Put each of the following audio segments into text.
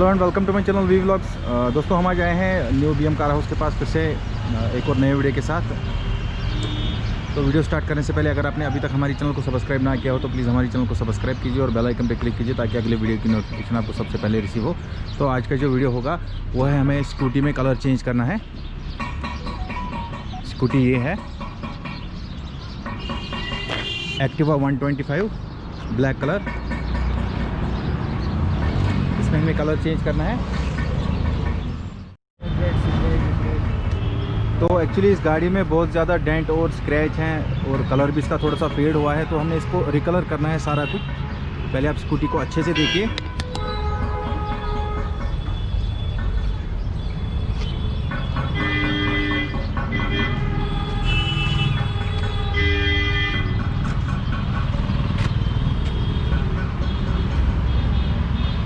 Hello and welcome to my channel V vlogs. दोस्तों हम आज आए हैं न्यू बीएम कार हाउस के पास फिर से एक और नए वीडियो के साथ। तो वीडियो स्टार्ट करने से पहले अगर आपने अभी तक हमारी चैनल को सब्सक्राइब ना किया हो तो प्लीज़ हमारी चैनल को सब्सक्राइब कीजिए और बेल आइकन पे क्लिक कीजिए ताकि अगले वीडियो की नोटिफिकेशन आपको सबसे पहले रिसीव हो। तो आज का जो वीडियो होगा वो है हमें स्कूटी में कलर चेंज करना है। स्कूटी ये है एक्टिवा 125 ब्लैक कलर, इसमें हमें कलर चेंज करना है। तो एक्चुअली इस गाड़ी में बहुत ज़्यादा डेंट और स्क्रैच हैं और कलर भी इसका थोड़ा सा फेड हुआ है, तो हमने इसको रिकलर करना है सारा कुछ। पहले आप स्कूटी को अच्छे से देखिए।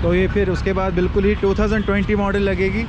तो ये फिर उसके बाद बिल्कुल ही 2020 मॉडल लगेगी।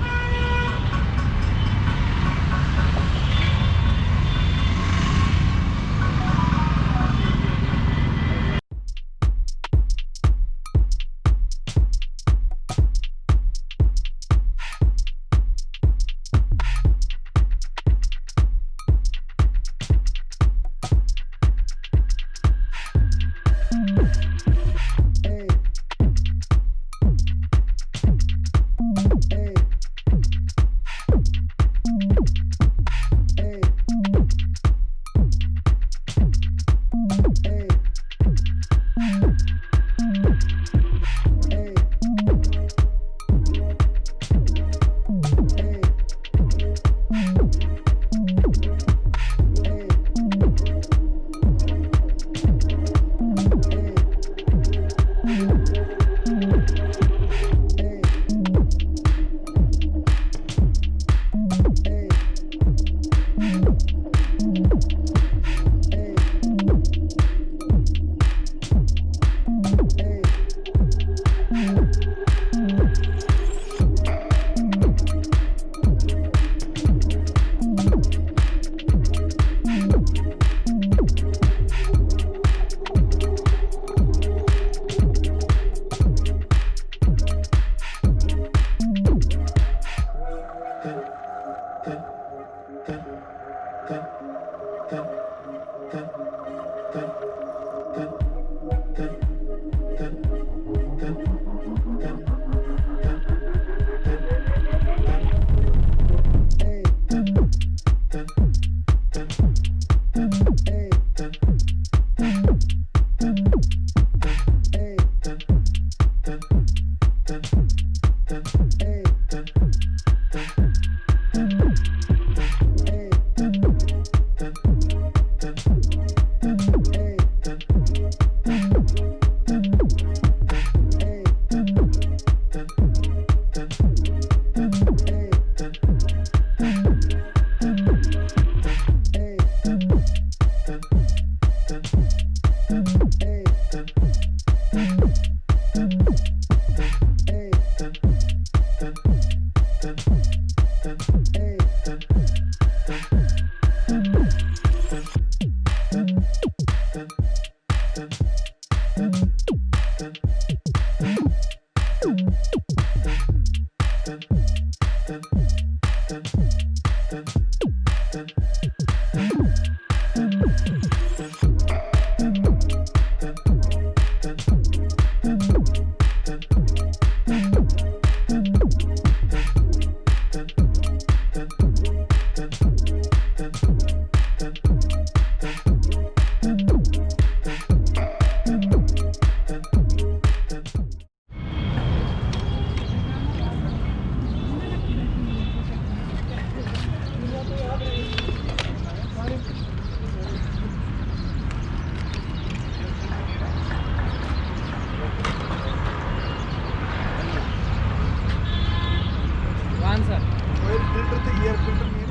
फिल्टर तो एयर फिल्टर